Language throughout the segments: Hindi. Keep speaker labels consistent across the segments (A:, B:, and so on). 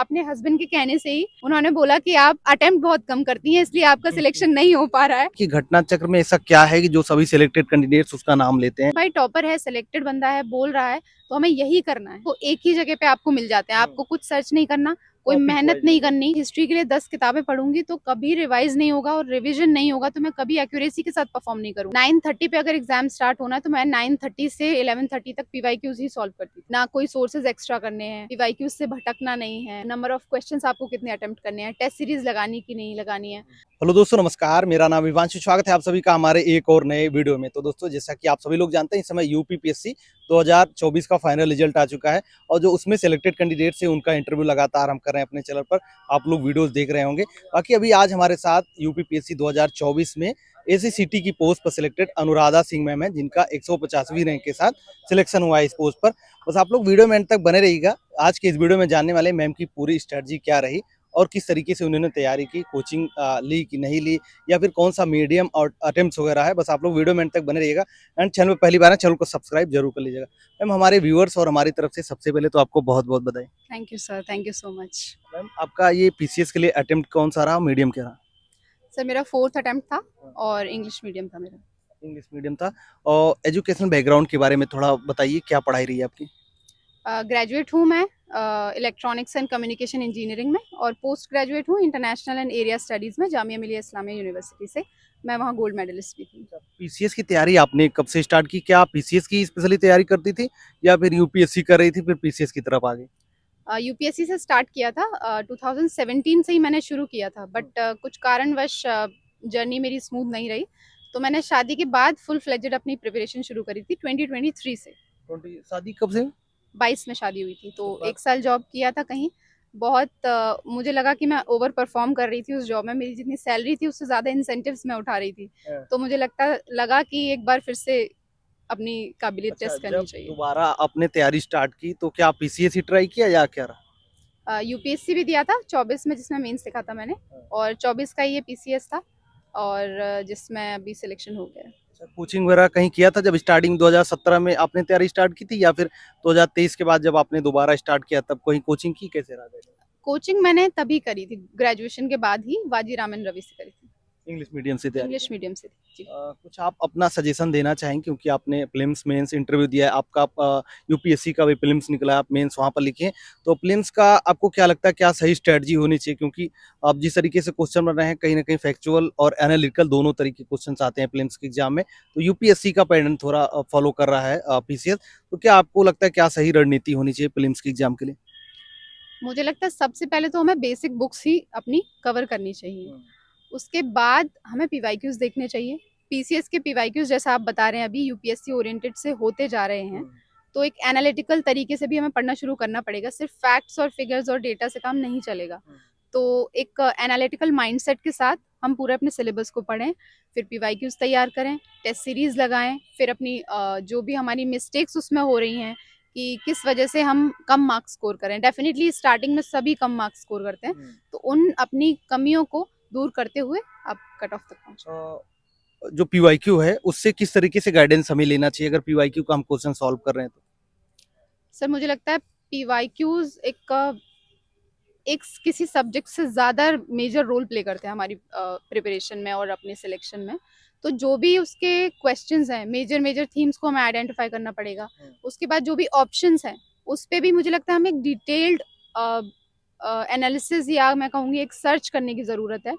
A: अपने हस्बैंड के कहने से ही उन्होंने बोला कि आप अटेम्प्ट बहुत कम करती हैं, इसलिए आपका सिलेक्शन नहीं हो पा रहा है।
B: कि घटना चक्र में ऐसा क्या है कि जो सभी सिलेक्टेड कैंडिडेट्स उसका नाम लेते हैं?
A: भाई टॉपर है, सिलेक्टेड बंदा है, बोल रहा है तो हमें यही करना है। तो एक ही जगह पे आपको मिल जाते हैं, आपको कुछ सर्च नहीं करना, कोई
B: Topic
A: मेहनत
B: wise
A: नहीं
B: नहीं।
A: करनी। हिस्ट्री के लिए 10 किताबें पढ़ूंगी तो कभी रिवाइज नहीं होगा और रिवीजन नहीं होगा तो मैं कभी एक्यूरेसी के साथ परफॉर्म नहीं करूँ। 9:30 पे अगर एग्जाम स्टार्ट होना है तो मैं 9:30 से 11:30 तक पीवाईक्यूज ही सॉल्व करती हूँ। ना कोई सोर्सेज एक्स्ट्रा करने हैं, पीवाईक्यूज से भटकना नहीं है, नंबर ऑफ क्वेश्चंस आपको कितने अटेम्प्ट करने हैं, टेस्ट सीरीज लगानी की नहीं लगानी है।
B: हेलो दोस्तों, नमस्कार। मेरा नाम विवांशु, स्वागत है आप सभी का हमारे एक और नए वीडियो में। तो दोस्तों, जैसा कि आप सभी लोग जानते हैं, इस समय यूपीपीएससी 2024 का फाइनल रिजल्ट आ चुका है और जो उसमें सिलेक्टेड कैंडिडेट से उनका इंटरव्यू लगातार हम कर रहे हैं अपने चैनल पर। आप लोग वीडियोस देख रहे होंगे। बाकी अभी आज हमारे साथ यूपीपीएससी 2024 में एसीसीटी की पोस्ट पर सिलेक्टेड अनुराधा सिंह मैम है, जिनका 150वीं रैंक के साथ सिलेक्शन हुआ है इस पोस्ट पर। बस आप लोग वीडियो में एंड तक बने रहिएगा। आज के इस वीडियो में जानने वाले मैम की पूरी स्ट्रेटजी क्या रही और किस तरीके से उन्होंने तैयारी की, कोचिंग ली कि नहीं ली, या फिर कौन सा मीडियम और अटेम्प्ट्स वगैरह है। बस आप लोग वीडियो में एंड तक बने रहिएगा। एंड चैनल में पहली बार है, चैनल को सब्सक्राइब जरूर कर लीजिएगा। मैम, हमारे व्यूअर्स और हमारी तरफ से सबसे पहले तो आपको बहुत बहुत बधाई।
A: Thank you sir, thank you so much.
B: Ma'am, आपका ये पीसीएस के लिए अटेम्प्ट कौन सा रहा, मीडियम क्या रहा?
A: सर मेरा 4th अटेम्प्ट था और इंग्लिश मीडियम था मेरा।
B: इंग्लिश मीडियम था। और एजुकेशनल बैकग्राउंड के बारे में थोड़ा बताइए, क्या पढ़ाई रही है आपकी?
A: ग्रेजुएट हूँ मैं इलेक्ट्रॉनिक्स एंड कम्युनिकेशन इंजीनियरिंग में, और पोस्ट ग्रेजुएट हूँ इंटरनेशनल एंड एरिया स्टडीज़ में जामिया मिलिया इस्लामिया यूनिवर्सिटी से। मैं वहाँ गोल्ड मेडलिस्ट भी थी।
B: पीसीएस की तैयारी आपने कब से स्टार्ट की? क्या आप पीसीएस की स्पेशली तैयारी करती थी या फिर यूपीएससी कर रही थी फिर पीसीएस की तरफ आ गई?
A: यूपीएससी से स्टार्ट किया था, 2017 से ही मैंने शुरू किया था, बट कुछ कारणवश जर्नी मेरी स्मूथ नहीं रही, तो मैंने शादी के बाद फुल फ्लेजेड अपनी प्रिपरेशन शुरू करी थी 2023 से।
B: शादी कब से?
A: 22 में शादी हुई थी, तो 1 साल जॉब किया था कहीं। बहुत मुझे लगा कि मैं ओवर परफॉर्म कर रही थी उस जॉब में, मेरी जितनी सैलरी थी उससे ज़्यादा इंसेंटिव्स मैं उठा रही थी। तो मुझे लगा कि एक बार फिर से अपनी काबिलियत टेस्ट करनी चाहिए।
B: दोबारा आपने तैयारी स्टार्ट की तो क्या पीसीएस ही ट्राई किया या क्या रहा?
A: यूपीएससी भी दिया था 24 में, जिसमें मेंस लिखा था मैंने, और 24 का ये पीसीएस था, और जिसमें अभी सिलेक्शन हो गया।
B: कोचिंग वगैरह कहीं किया था जब स्टार्टिंग 2017 में आपने तैयारी स्टार्ट की थी, या फिर 2023 के बाद जब आपने दोबारा स्टार्ट किया तब कहीं कोचिंग की? कैसे रहा?
A: कोचिंग मैंने तभी करी थी, ग्रेजुएशन के बाद ही वाजी रामन रवि से करी थी।
B: इंग्लिश मीडियम से तैयारी?
A: इंग्लिश मीडियम से थी जी।
B: कुछ आप अपना सजेशन देना चाहेंगे, क्योंकि आपने प्रीलिम्स मेंस इंटरव्यू दिया है, आपका यूपीएससी का भी प्रीलिम्स निकला है, आप मेंस वहाँ पर लिखे हैं, तो प्रीलिम्स का आपको क्या लगता है, क्या सही स्ट्रेटजी होनी चाहिए? क्योंकि आप जिस तरीके से क्वेश्चन बन रहे हैं, कहीं ना कहीं फैक्चुअल और एनालिटिकल दोनों तरीके के क्वेश्चन आते हैं प्रीलिम्स के एग्जाम में, तो यूपीएससी का पैटर्न थोड़ा फॉलो कर रहा है पीसीएस, तो क्या आपको लगता है क्या सही रणनीति होनी चाहिए प्रीलिम्स के एग्जाम के लिए?
A: मुझे लगता है सबसे पहले तो हमें बेसिक बुक्स ही अपनी कवर करनी चाहिए। उसके बाद हमें पीवाईक्यूज देखने चाहिए। पीसीएस के पीवाईक्यूज जैसा आप बता रहे हैं अभी यूपीएससी ओरिएंटेड से होते जा रहे हैं, तो एक एनालिटिकल तरीके से भी हमें पढ़ना शुरू करना पड़ेगा। सिर्फ फैक्ट्स और फिगर्स और डेटा से काम नहीं चलेगा। तो एक एनालिटिकल माइंडसेट के साथ हम पूरे अपने सिलेबस को पढ़ें, फिर पीवाईक्यूज तैयार करें, टेस्ट सीरीज लगाएं, फिर अपनी जो भी हमारी मिस्टेक्स उसमें हो रही हैं कि किस वजह से हम कम मार्क्स स्कोर करें। डेफिनेटली स्टार्टिंग में सभी कम मार्क्स स्कोर करते हैं, तो उन अपनी कमियों को दूर करते हुए आप कट ऑफ तक पहुंचे।
B: जो पीवाईक्यू है उससे किस तरीके से गाइडेंस हमें लेना चाहिए अगर पीवाईक्यू का हम क्वेश्चन सॉल्व कर रहे हैं तो?
A: सर मुझे लगता है पीवाईक्यूज एक किसी सब्जेक्ट से ज़्यादा मेजर रोल प्ले करते हैं हमारी प्रिपरेशन में और अपने सिलेक्शन में। तो जो भी उसके क्वेश्चंस हैं, मेजर थीम्स को हमें आइडेंटिफाई करना पड़ेगा। उसके बाद जो भी ऑप्शंस हैं उस पर भी मुझे लगता है हमें एक डिटेल्ड एनालिसिस या मैं कहूँगी एक सर्च करने की ज़रूरत है।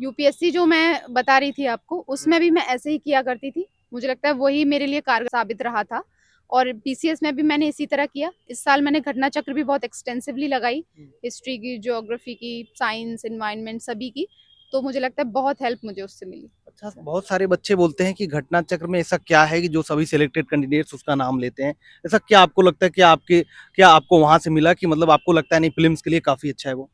A: यूपीएससी जो मैं बता रही थी आपको, उसमें भी मैं ऐसे ही किया करती थी। मुझे लगता है वही मेरे लिए कारगर साबित रहा था, और पीसीएस में भी मैंने इसी तरह किया। इस साल मैंने घटना चक्र भी बहुत एक्सटेंसिवली लगाई, हिस्ट्री की, ज्योग्राफी की, साइंस, एनवायरनमेंट, सभी की। तो मुझे लगता है बहुत हेल्प मुझे उससे मिली।
B: अच्छा, बहुत सारे बच्चे बोलते हैं कि घटना चक्र में ऐसा क्या है कि जो सभी सिलेक्टेड कैंडिडेट्स उसका नाम लेते हैं? ऐसा क्या आपको लगता है कि क्या आपको वहां से मिला कि मतलब आपको लगता है नहीं प्रीलिम्स के लिए काफी अच्छा है वो?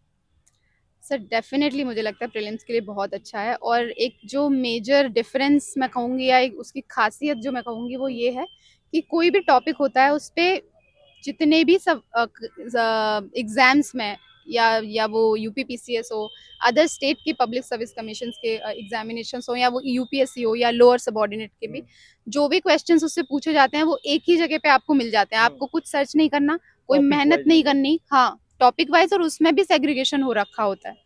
A: सर डेफिनेटली मुझे लगता है प्रीलिम्स के लिए बहुत अच्छा है, और एक जो मेजर डिफरेंस मैं कहूँगी या एक उसकी खासियत जो मैं कहूँगी वो ये है कि कोई भी टॉपिक होता है उस पर जितने भी सब एग्जाम्स में या वो यूपीपीसीएस हो, अदर स्टेट की पब्लिक सर्विस कमीशन के एग्जामिनेशंस हो, या वो यूपीएससी हो या लोअर सबऑर्डिनेट के भी, जो भी क्वेश्चंस उससे पूछे जाते हैं वो एक ही जगह पे आपको मिल जाते हैं। आपको कुछ सर्च नहीं करना, कोई
B: Topic
A: मेहनत
B: wise
A: नहीं करनी। हाँ, टॉपिक वाइज और उसमें भी सेग्रीगेशन हो रखा होता है।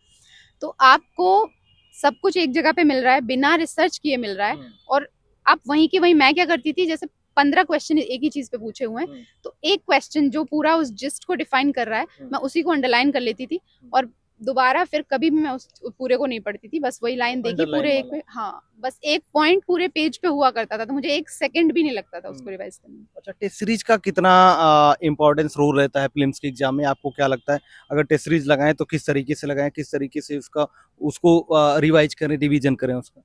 A: तो आपको सब कुछ एक जगह पे मिल रहा है, बिना रिसर्च किए मिल रहा है, और आप वहीं की वहीं, मैं क्या करती थी, जैसे 15 क्वेश्चन एक ही चीज पे पूछे हुए हैं, तो एक क्वेश्चन जो पूरा उस जिस्ट को डिफाइन कर रहा है, मैं उसी को अंडरलाइन कर लेती थी, और दोबारा फिर कभी भी मैं उस पूरे को नहीं पढ़ती थी, बस वही लाइन देखी पूरे एक पे, हाँ बस एक पॉइंट पूरे पेज पे हुआ करता था, तो मुझे एक सेकंड भी नहीं लगता था उसको रिवाइज करने में।
B: अच्छा, टेस्ट सीरीज का कितना इम्पोर्टेंस रोल रहता है प्रीलिम्स के एग्जाम में, आपको क्या लगता है? अगर टेस्ट सीरीज लगाएं तो किस तरीके से लगाएं, किस तरीके से उसका उसको रिवाइज करें, रिवीजन करें उसका?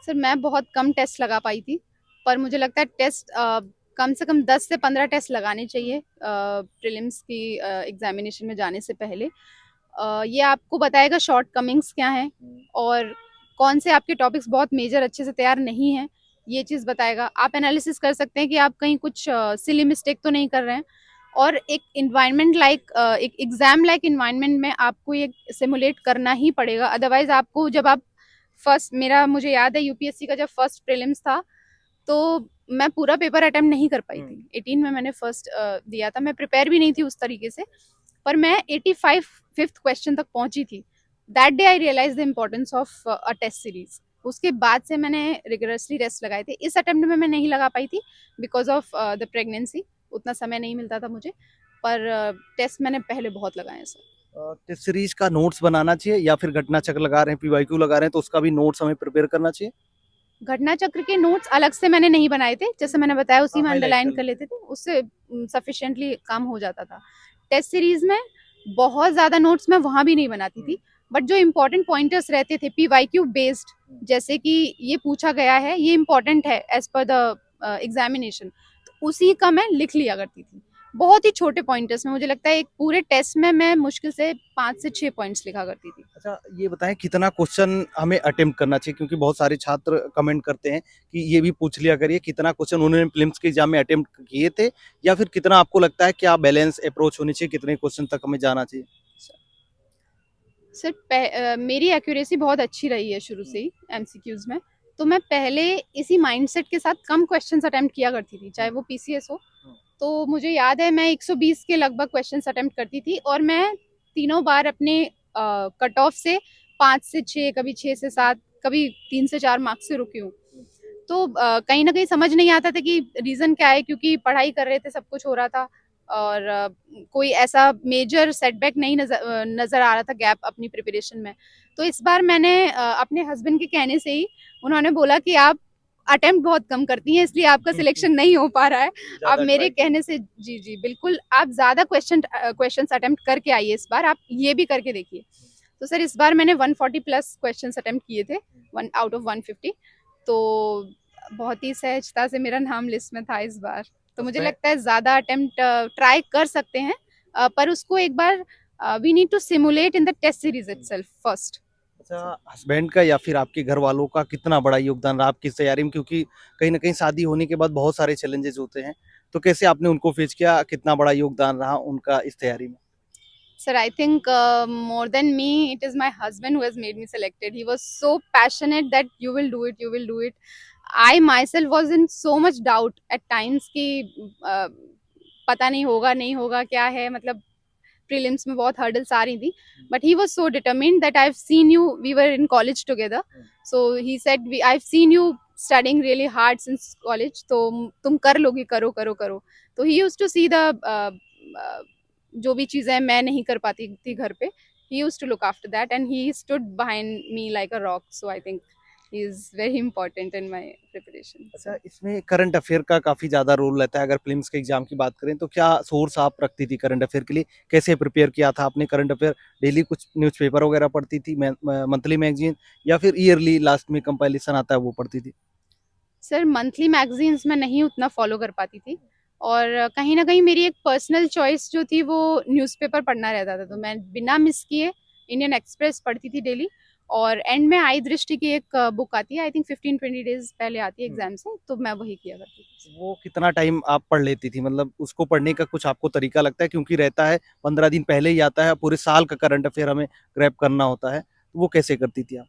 A: सर मैं बहुत कम टेस्ट लगा पाई थी, पर मुझे लगता है टेस्ट कम से कम 10 से 15 टेस्ट लगाने चाहिए प्रीलिम्स की एग्जामिनेशन में जाने से पहले। ये आपको बताएगा शॉर्ट कमिंग्स क्या हैं, और कौन से आपके टॉपिक्स बहुत मेजर अच्छे से तैयार नहीं हैं, ये चीज़ बताएगा। आप एनालिसिस कर सकते हैं कि आप कहीं कुछ सिली मिस्टेक तो नहीं कर रहे हैं, और एक इन्वायरमेंट लाइक, एक एग्जाम लाइक इन्वायरमेंट में आपको ये सिमुलेट करना ही पड़ेगा। अदरवाइज आपको, जब आप फर्स्ट, मेरा मुझे याद है यूपीएससी का जब फर्स्ट प्रीलिम्स था, तो मैं पूरा पेपर अटेम्प्ट नहीं कर पाई थी। 18 में मैंने फर्स्ट दिया था, मैं प्रिपेयर भी नहीं थी उस तरीके से, पर मैं 85 फिफ्थ क्वेश्चन तक पहुंची थी। That day I realize the importance of a test series. उसके बाद से मैंने रिगरसली टेस्ट लगाए थे। इस अटेम्प्ट में मैं नहीं लगा पाई थी बिकॉज ऑफ द प्रेगनेंसी, उतना समय नहीं मिलता था मुझे, पर टेस्ट मैंने पहले बहुत लगाए हैं सर।
B: टेस्ट सीरीज का नोट्स बनाना चाहिए, या फिर घटना चक्र लगा रहे हैं, पीवाईक्यू लगा रहे हैं, तो उसका भी नोट्स हमें प्रिपेयर करना चाहिए?
A: घटना चक्र के नोट्स अलग से मैंने नहीं बनाए थे, जैसे मैंने बताया उसी में अंडरलाइन कर लेते थे, उससे सफिशिएंटली काम हो जाता था। टेस्ट सीरीज में बहुत ज्यादा नोट्स मैं वहां भी नहीं बनाती थी, बट जो इम्पोर्टेंट पॉइंटर्स रहते थे पीवाईक्यू बेस्ड, जैसे कि ये पूछा गया है, ये इम्पोर्टेंट है एज पर द एग्जामिनेशन, तो उसी का मैं लिख लिया करती थी। बहुत ही छोटे पॉइंटर्स में, मुझे लगता है एक पूरे टेस्ट में मैं मुश्किल से 5 से 6 पॉइंट्स लिखा करती थी।
B: अच्छा, ये बताएं कितना क्वेश्चन हमें अटेम्प्ट करना चाहिए, क्योंकि बहुत सारे छात्र कमेंट करते हैं कि ये भी पूछ लिया करिए कितना क्वेश्चन उन्होंने प्रीलिम्स के एग्जाम में अटेम्प्ट किए थे, या फिर कितना आपको लगता है क्या बैलेंस अप्रोच होनी चाहिए, कितने क्वेश्चन तक हमें जाना चाहिए?
A: सर मेरी एक्यूरेसी बहुत अच्छी रही है शुरू से ही एमसीक्यूज में, तो मैं पहले इसी माइंडसेट के साथ कम क्वेश्चंस अटेम्प्ट किया करती थी, चाहे वो पीसीएस हो। तो मुझे याद है मैं 120 के लगभग क्वेश्चंस अटेम्प्ट करती थी, और मैं तीनों बार अपने कट ऑफ से 5 से 6, कभी 6 से 7, कभी 3 से 4 मार्क्स से रुकी हूँ। तो कहीं ना कहीं समझ नहीं आता था कि रीज़न क्या है, क्योंकि पढ़ाई कर रहे थे, सब कुछ हो रहा था, और कोई ऐसा मेजर सेटबैक नहीं नज़र आ रहा था, गैप अपनी प्रिपरेशन में। तो इस बार मैंने अपने हस्बैंड के कहने से ही, उन्होंने बोला कि आप अटेम्प्ट बहुत कम करती हैं, इसलिए आपका सिलेक्शन नहीं हो पा रहा है। आप मेरे कहने से, जी जी बिल्कुल, आप ज़्यादा क्वेश्चंस अटेम्प्ट करके आइए, इस बार आप ये भी करके देखिए। तो सर इस बार मैंने 140 प्लस क्वेश्चंस अटेम्प्ट किए थे, 1 आउट ऑफ 150, तो बहुत ही सहजता से मेरा नाम लिस्ट में था इस बार। तो मुझे लगता है ज़्यादा अटेम्प्ट ट्राई कर सकते हैं, पर उसको एक बार we need to simulate in the test series itself first.
B: अच्छा, हस्बैंड का या फिर आपके घर वालों का कितना बड़ा योगदान रहा आपकी इस तैयारी में, क्योंकि कहीं ना कहीं शादी होने के बाद बहुत सारे चैलेंजेस होते हैं, तो कैसे आपने उनको फेस किया, कितना बड़ा योगदान रहा उनका इस तैयारी में?
A: Sir, I think more than me, it is my husband who has made me selected. He was so passionate that you will do it, you will do it. I myself was in so much doubt at times कि पता नहीं होगा नहीं होगा क्या है, मतलब प्रीलिम्स में बहुत हर्डल्स आ रही थी, but he was so determined that I have seen you, we were in college together, so he said I have seen you studying really hard since college, तो तुम कर लोगी, करो करो करो। तो he used to see the जो भी चीज़ें मैं नहीं कर पाती थी घर पे, he used to look after that and he stood behind me like a rock, so I think he is very important in my preparation.
B: अच्छा, इसमें करंट अफेयर का काफी ज्यादा रोल रहता है, अगर प्रीलिम्स के एग्जाम की बात करें तो क्या सोर्स आप रखती थी करंट अफेयर के लिए, कैसे प्रिपेयर किया था आपने करंट अफेयर? डेली कुछ न्यूज़पेपर वगैरह पढ़ती थी, मंथली मैगजीन, या फिर ईयरली लास्ट में कंपाइलेशन आता है वो पढ़ती थी?
A: सर मंथली मैगजीन्स में नहीं उतना फॉलो कर पाती थी, और कहीं ना कहीं मेरी एक पर्सनल चॉइस जो थी वो न्यूज़पेपर पढ़ना रहता था, तो मैं बिना मिस किए इंडियन एक्सप्रेस पढ़ती थी डेली, और एंड में आई दृष्टि की एक बुक आती है, आई थिंक 15-20 डेज पहले आती है एग्जाम से, तो मैं वही किया करती थी।
B: वो कितना टाइम आप पढ़ लेती थी, मतलब उसको पढ़ने का कुछ आपको तरीका लगता है, क्योंकि रहता है 15 दिन पहले ही आता है, पूरे साल का करंट अफेयर हमें ग्रैब करना होता है, तो वो कैसे करती थी आप?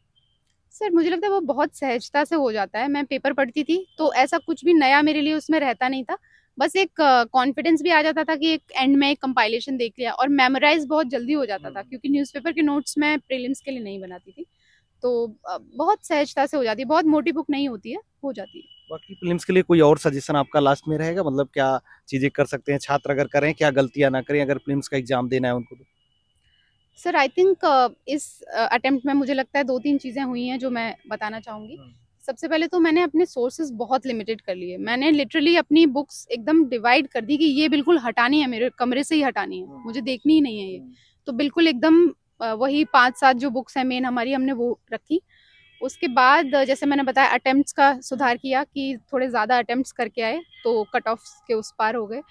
A: सर मुझे लगता है वो बहुत सहजता से हो जाता है। मैं पेपर पढ़ती थी तो ऐसा कुछ भी नया मेरे लिए उसमें रहता नहीं था, बस एक कॉन्फिडेंस भी आ जाता था कि एक एंड में एक कंपाइलेशन देख लिया, और मेमोराइज बहुत जल्दी हो जाता था क्योंकि न्यूज़पेपर के नोट्स मैं प्रीलिम्स के लिए नहीं बनाती थी। तो बहुत सहजता से हो जाती है, बहुत मोटी बुक नहीं होती है, हो जाती है।
B: बाकी प्रीलिम्स के लिए कोई और सजेशन आपका लास्ट में रहेगा, मतलब क्या चीजें कर सकते हैं छात्र अगर करें, क्या गलतियां ना करें अगर प्रीलिम्स का एग्जाम देना है उनको तो?
A: सर आई थिंक इस अटेम्प्ट में मुझे लगता है 2-3 चीज़ें हुई हैं जो मैं बताना चाहूँगी। सबसे पहले तो मैंने अपने सोर्सेज बहुत लिमिटेड कर लिए। मैंने लिटरली अपनी बुक्स एकदम डिवाइड कर दी कि ये बिल्कुल हटानी है, मेरे कमरे से ही हटानी है, मुझे देखनी ही नहीं है ये। तो बिल्कुल एकदम वही 5-7 जो बुक्स हैं मेन हमारी, हमने वो रखी। उसके बाद जैसे मैंने बताया अटेम्प्ट्स का सुधार किया कि थोड़े ज़्यादा अटेम्प्ट्स करके आए, तो कट ऑफ्स के उस पार हो गए।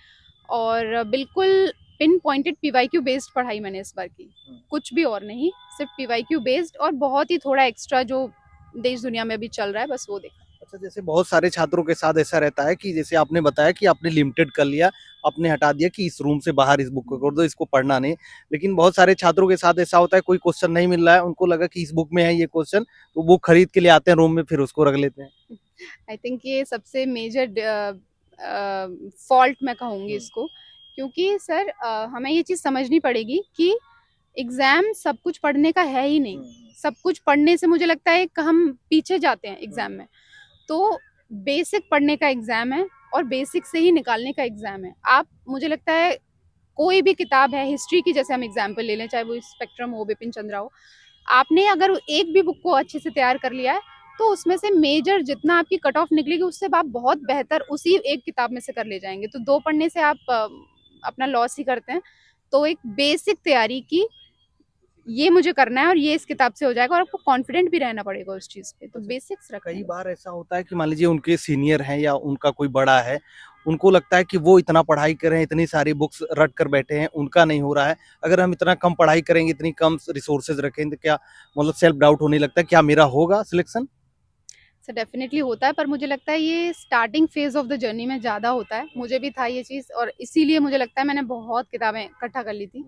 A: और बिल्कुल पिन पॉइंटेड पीवाईक्यू बेस्ड पढ़ाई मैंने इस बार की, कुछ भी और नहीं, सिर्फ पीवाईक्यू बेस्ड, और बहुत ही थोड़ा एक्स्ट्रा जो देश दुनिया में भी चल रहा है बस वो देखा।
B: अच्छा, जैसे बहुत सारे छात्रों के साथ ऐसा रहता है कि जैसे आपने बताया कि आपने लिमिटेड कर लिया, आपने हटा दिया कि इस रूम से बाहर इस बुक को कर दो, इसको पढ़ना नहीं। लेकिन बहुत सारे छात्रों के साथ ऐसा होता है, कोई क्वेश्चन नहीं मिल रहा है, उनको लगा कि इस बुक में है ये क्वेश्चन, तो बुक खरीद के लिए आते हैं रूम में, फिर उसको रख लेते हैं।
A: आई थिंक ये सबसे मेजर फॉल्ट मैं कहूँगी इसको, क्योंकि सर हमें ये चीज़ समझनी पड़ेगी कि एग्ज़ाम सब कुछ पढ़ने का है ही नहीं। सब कुछ पढ़ने से मुझे लगता है कि हम पीछे जाते हैं एग्ज़ाम में। तो बेसिक पढ़ने का एग्ज़ाम है और बेसिक से ही निकालने का एग्ज़ाम है। आप, मुझे लगता है कोई भी किताब है हिस्ट्री की, जैसे हम एग्जाम्पल ले लें, चाहे वो स्पेक्ट्रम हो, बिपिन चंद्रा हो, आपने अगर एक भी बुक को अच्छे से तैयार कर लिया है तो उसमें से मेजर जितना आपकी कट ऑफ निकलेगी उससे आप बहुत बेहतर उसी एक किताब में से कर ले जाएंगे। तो 2 पढ़ने से आप अपना लॉस ही करते हैं। तो एक बेसिक तैयारी की, ये मुझे करना है और ये इस किताब से हो जाएगा, और आपको कॉन्फिडेंट भी रहना पड़ेगा उस चीज़ पे। तो बेसिक्स रखना
B: कई
A: है।
B: बार ऐसा होता है कि मान लीजिए उनके सीनियर हैं या उनका कोई बड़ा है, उनको लगता है कि वो इतना पढ़ाई कर रहे हैं, इतनी सारी बुक्स रट कर बैठे हैं, उनका नहीं हो रहा है। अगर हम इतना कम पढ़ाई करेंगे, इतनी कम रिसोर्सेज रखेंगे, तो क्या मतलब सेल्फ डाउट होने लगता है, क्या मेरा होगा सिलेक्शन?
A: सर डेफिनेटली होता है, पर मुझे लगता है ये starting phase of the journey में ज़्यादा होता है। मुझे भी था ये चीज़, और इसीलिए मुझे लगता है मैंने बहुत किताबें इकट्ठा कर ली थी।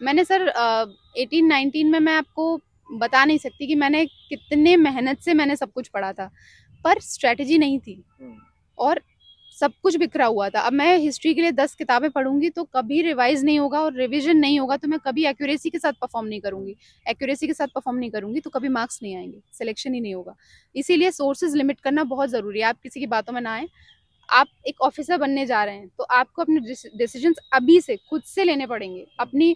A: मैंने सर 18-19 में मैं आपको बता नहीं सकती कि मैंने कितने मेहनत से मैंने सब कुछ पढ़ा था, पर स्ट्रेटजी नहीं थी और सब कुछ बिखरा हुआ था। अब मैं हिस्ट्री के लिए 10 किताबें पढ़ूंगी तो कभी रिवाइज नहीं होगा, और रिवीजन नहीं होगा तो मैं कभी एक्यूरेसी के साथ परफॉर्म नहीं करूंगी। एक्यूरेसी के साथ परफॉर्म नहीं करूंगी तो कभी मार्क्स नहीं आएंगे, सिलेक्शन ही नहीं होगा। इसीलिए सोर्सेज लिमिट करना बहुत ज़रूरी है। आप किसी की बातों में ना आए। आप एक ऑफिसर बनने जा रहे हैं तो आपको अपने डिसीजंस अभी से खुद से लेने पड़ेंगे। अपनी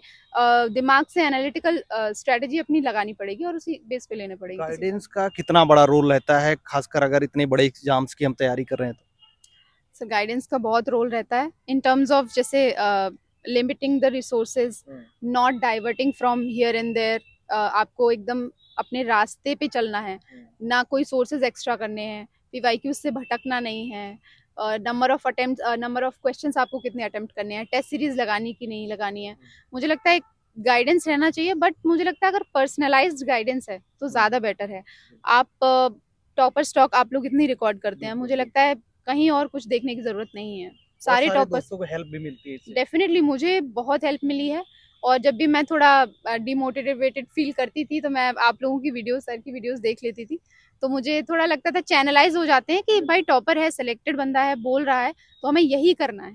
A: दिमाग से एनालिटिकल स्ट्रेटजी अपनी लगानी पड़ेगी और उसी बेस पे लेने पड़ेगी।
B: गाइडेंस का कितना बड़ा रोल रहता है, खासकर अगर इतने बड़े एग्जाम्स की हम तैयारी कर रहे हैं तो?
A: सर गाइडेंस का बहुत रोल रहता है इन टर्म्स ऑफ जैसे limiting the resources, not diverting from here and there. आपको एकदम अपने रास्ते पे चलना है, ना कोई सोर्सेज एक्स्ट्रा करने हैं, पीवाईक्यूज से भटकना नहीं है। Number of attempt, number of questions आपको कितने अटेम्प्ट करने हैं, टेस्ट सीरीज लगानी कि नहीं लगानी है। मुझे लगता है गाइडेंस रहना चाहिए, बट मुझे लगता है अगर पर्सनलाइज्ड गाइडेंस है तो ज़्यादा बेटर है। आप टॉपर स्टॉक आप लोग इतनी रिकॉर्ड करते हैं, मुझे लगता है कहीं और कुछ देखने की जरूरत नहीं है। सारे टॉपर्स,
B: दोस्तों को हेल्प भी मिलती है इससे।
A: डेफिनेटली मुझे बहुत हेल्प मिली है। और जब भी मैं थोड़ा डिमोटिवेटेड फील करती थी तो मैं आप लोगों की वीडियोस, सर की वीडियोस देख लेती थी। तो मुझे थोड़ा लगता था, चैनलाइज हो जाते हैं कि भाई टॉपर है, सिलेक्टेड बंदा है, बोल रहा है तो हमें यही करना है।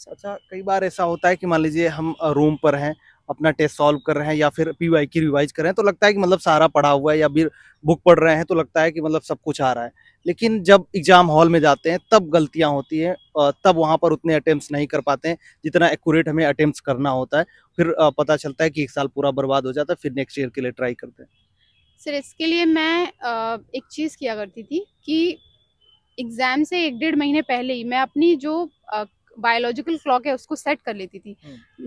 B: अच्छा, कई बार ऐसा होता है कि मान लीजिए हम रूम पर हैं, अपना टेस्ट सॉल्व कर रहे हैं या फिर पीवाई की रिवाइज कर रहे हैं, तो लगता है कि मतलब सारा पढ़ा हुआ है, या फिर बुक पढ़ रहे हैं तो लगता है कि मतलब सब कुछ आ रहा है। लेकिन जब एग्जाम हॉल में जाते हैं तब गलतियां होती हैं, तब वहां पर उतने अटेम्प्ट्स नहीं कर पाते हैं जितना एक्यूरेट हमें अटेम्प्ट्स करना होता है। फिर पता चलता है कि एक साल पूरा बर्बाद हो जाता है, फिर नेक्स्ट ईयर के लिए ट्राई करते हैं।
A: सर इसके लिए मैं एक चीज़ किया करती थी कि एग्जाम से 1-1.5 महीने पहले ही मैं अपनी जो बायोलॉजिकल क्लॉक है उसको सेट कर लेती थी।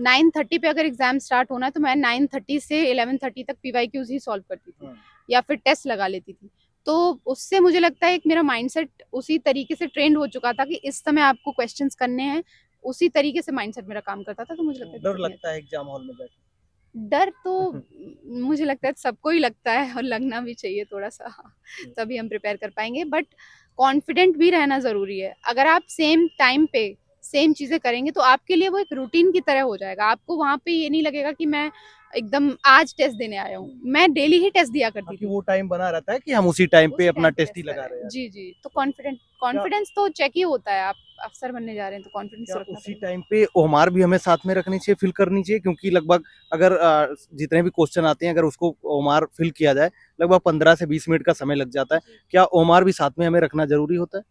A: 9:30 पे अगर एग्जाम स्टार्ट होना है तो मैं 9:30 से 11:30 तक पीवाईक्यूज ही सॉल्व करती थी, या फिर टेस्ट लगा लेती थी। तो उससे मुझे लगता है एक मेरा माइंडसेट उसी तरीके से ट्रेंड हो चुका था कि इस समय आपको क्वेश्चंस करने हैं, उसी तरीके से माइंडसेट मेरा काम करता था। तो मुझे लगता है
B: डर लगता है एग्जाम हॉल में जाके?
A: डर तो मुझे लगता है सबको ही लगता है, और लगना भी चाहिए थोड़ा सा, तभी हम प्रिपेयर कर पाएंगे। बट कॉन्फिडेंट भी रहना ज़रूरी है। अगर आप सेम टाइम पे सेम चीज़ें करेंगे तो आपके लिए वो एक रूटीन की तरह हो जाएगा। आपको वहाँ पे ये नहीं लगेगा कि मैं एकदम आज टेस्ट देने आया हूँ, मैं डेली ही टेस्ट दिया करती
B: ताकि
A: थी
B: वो टाइम बना रहता है कि हम उसी टाइम पे
A: उसी
B: अपना
A: टाइम पे
B: टेस्ट ही
A: टेस्ट
B: लगा
A: करें।
B: रहे हैं।
A: जी जी, तो कॉन्फिडेंस तो चेक ही होता है, आप अफसर बनने जा रहे हैं तो कॉन्फिडेंस
B: क्या
A: तो रखना
B: उसी
A: पड़ेगा।
B: टाइम पे ओमार भी हमें साथ में रखनी चाहिए, फिल करनी चाहिए? क्योंकि लगभग अगर जितने भी क्वेश्चन आते हैं अगर उसको ओमार फिल किया जाए लगभग 15 से 20 मिनट का समय लग जाता है।
A: जी।
B: क्या ओमार भी साथ में हमें रखना जरूरी होता है?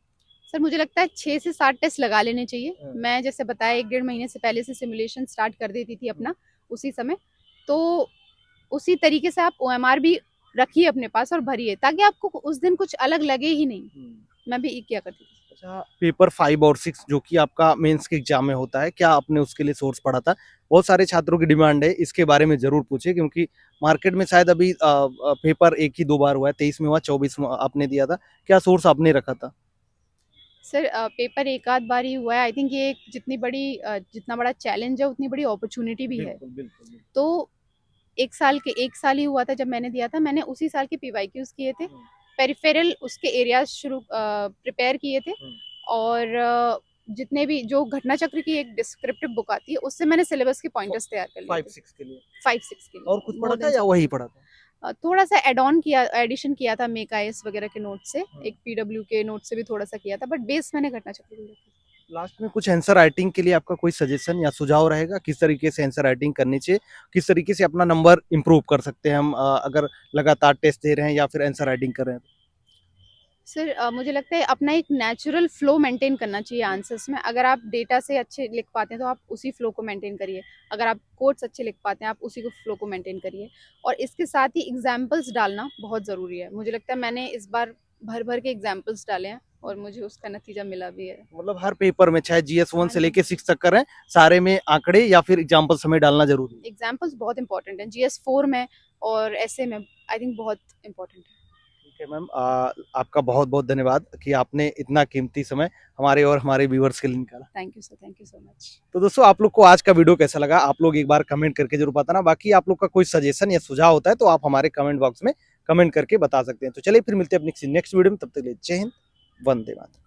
A: सर मुझे लगता है 6 से 7 टेस्ट लगा लेने चाहिए।
B: हाँ।
A: मैं जैसे बताया 1 डेढ़ महीने से पहले से सिमुलेशन स्टार्ट कर देती थी अपना उसी समय। तो उसी तरीके से आप ओएमआर भी रखिए अपने पास और भरिए ताकि आपको उस दिन कुछ अलग लगे ही नहीं। मैं भी किया करती थी।
B: अच्छा, पेपर 5 और 6 जो कि आपका मेंस के एग्जाम में होता है, क्या आपने उसके लिए सोर्स पढ़ा था? बहुत सारे छात्रों की डिमांड है, इसके बारे में ज़रूर पूछिए क्योंकि मार्केट में शायद अभी पेपर 1 ही 2 बार हुआ है, 23 में हुआ, 24 में आपने दिया था। क्या सोर्स आपने रखा था?
A: सर पेपर एक आध बार ही हुआ है। आई थिंक ये एक जितना बड़ा चैलेंज है उतनी बड़ी अपॉर्चुनिटी भी है।
B: बिल्कुल, बिल्कुल, बिल्कुल।
A: तो 1 साल ही हुआ था जब मैंने दिया था। मैंने उसी साल के पीवाईक्यूज किए थे। पेरिफेरल उसके एरियाज प्रिपेयर किए थे और जितने भी जो घटना चक्र की एक डिस्क्रिप्टिव बुक आती है उससे मैंने सिलेबस के पॉइंटर्स तैयार कर लिए
B: 5-6 के लिए।
A: 5-6 के लिए
B: और कुछ पढ़ा
A: मोर
B: था
A: देन
B: या वही पढ़ा था?
A: थोड़ा सा एडिशन किया था मेक आईएएस वगैरह के नोट से, एक पीडब्ल्यू के नोट से भी थोड़ा सा किया था, बट बेस मैंने घटना चक्र को रखा।
B: लास्ट में कुछ आंसर राइटिंग के लिए आपका कोई सजेशन या सुझाव रहेगा? किस तरीके से आंसर राइटिंग करनी चाहिए? किस तरीके से अपना नंबर इम्प्रूव कर सकते हैं हम अगर लगातार टेस्ट दे रहे हैं या फिर आंसर राइटिंग कर रहे हैं?
A: सर मुझे लगता है अपना एक नेचुरल फ्लो मेंटेन करना चाहिए आंसर्स में। अगर आप डेटा से अच्छे लिख पाते हैं तो आप उसी फ्लो को मेंटेन करिए। अगर आप कोड्स अच्छे लिख पाते हैं आप उसी को फ्लो को मेंटेन करिए। और इसके साथ ही एग्जाम्पल्स डालना बहुत ज़रूरी है। मुझे लगता है मैंने इस बार भर भर के एग्जाम्पल्स डाले हैं और मुझे उसका नतीजा मिला भी है।
B: मतलब हर पेपर में चाहे GS1
A: हाँ
B: से
A: जी,
B: लेके 6 तक करें, सारे में आंकड़े या फिर एग्जाम्पल्स हमें डालना जरूरी है।
A: एग्जाम्पल्स बहुत इंपॉर्टेंट हैं GS4 में और ऐसे में आई थिंक बहुत इंपॉर्टेंट है।
B: ठीक है मैम, आपका बहुत बहुत धन्यवाद कि आपने इतना कीमती समय हमारे और हमारे व्यूअर्स के लिए निकाला।
A: Thank you sir, thank you so much.
B: तो दोस्तों आप लोग को आज का वीडियो कैसा लगा आप लोग एक बार कमेंट करके जरूर बताना। बाकी आप लोग का कोई सजेशन या सुझाव होता है तो आप हमारे कमेंट बॉक्स में कमेंट करके बता सकते हैं। तो चलिए फिर मिलते हैं अपनी नेक्स्ट वीडियो में, तब तक के लिए जय हिंद, वंदे मातरम।